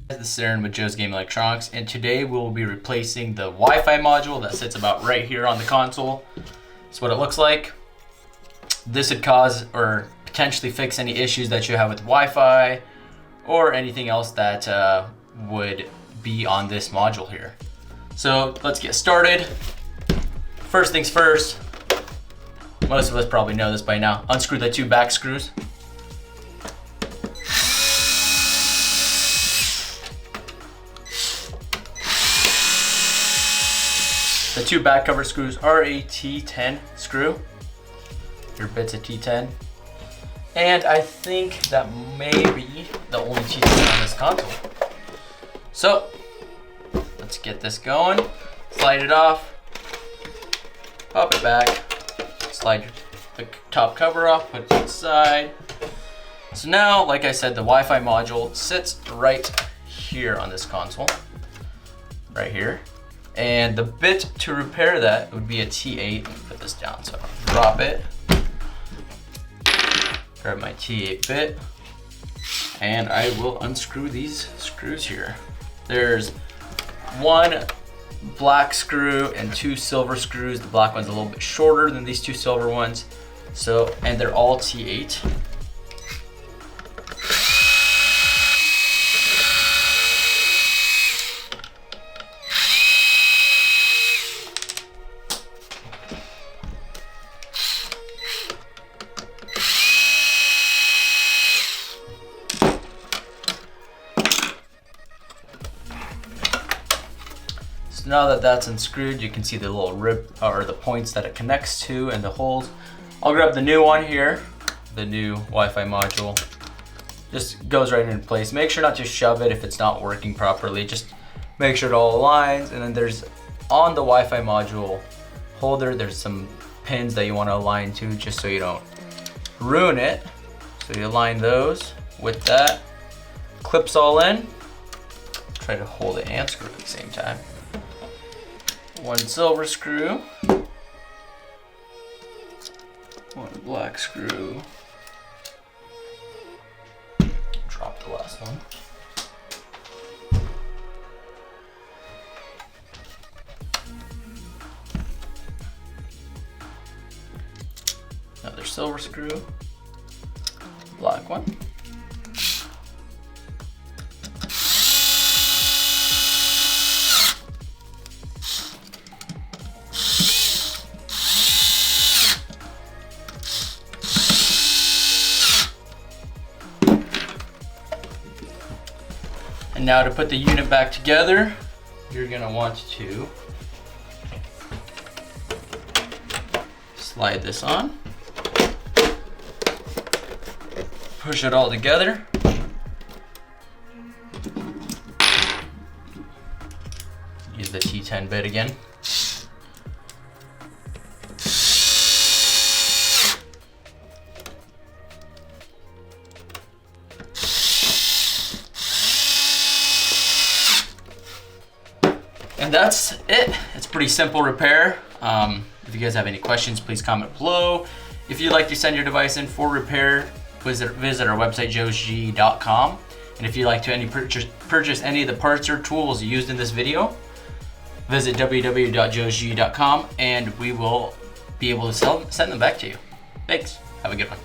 This is Aaron with Joe's Game Electronics, and today we'll be replacing the Wi-Fi module that sits about right here on the console. That's what it looks like. This would cause or potentially fix any issues that you have with Wi-Fi or anything else that would be on this module here. So let's get started. First things first, most of us probably know this by now. Unscrew the two back screws. The two back cover screws are a T10 screw. Your bit's a T10. And I think that may be the only T10 on this console. So, let's get this going. Slide it off. Pop it back. Slide the top cover off, put it to the side. So now, like I said, the Wi-Fi module sits right here on this console. Right here. And the bit to repair that would be a T8. Let me put this down so I don't drop it. Grab my T8 bit, and I will unscrew these screws here. There's one black screw and two silver screws. The black one's a little bit shorter than these two silver ones. And they're all T8. So now that that's unscrewed, you can see the little rib or the points that it connects to and the holes. I'll grab the new one here, the new Wi-Fi module. Just goes right into place. Make sure not to shove it if it's not working properly. Just make sure it all aligns. And then there's on the Wi-Fi module holder, there's some pins that you want to align to just so you don't ruin it. So you align those with that. Clips all in. Try to hold it and screw at the same time. One silver screw, one black screw, drop the last one, another silver screw, black one. And now to put the unit back together, you're gonna want to slide this on, push it all together, use the T10 bit again. And that's it. It's a pretty simple repair. If you guys have any questions, please comment below. If you'd like to send your device in for repair, visit our website, joesg.com. And if you'd like to purchase any of the parts or tools used in this video, visit www.joesg.com and we will be able to send them back to you. Thanks. Have a good one.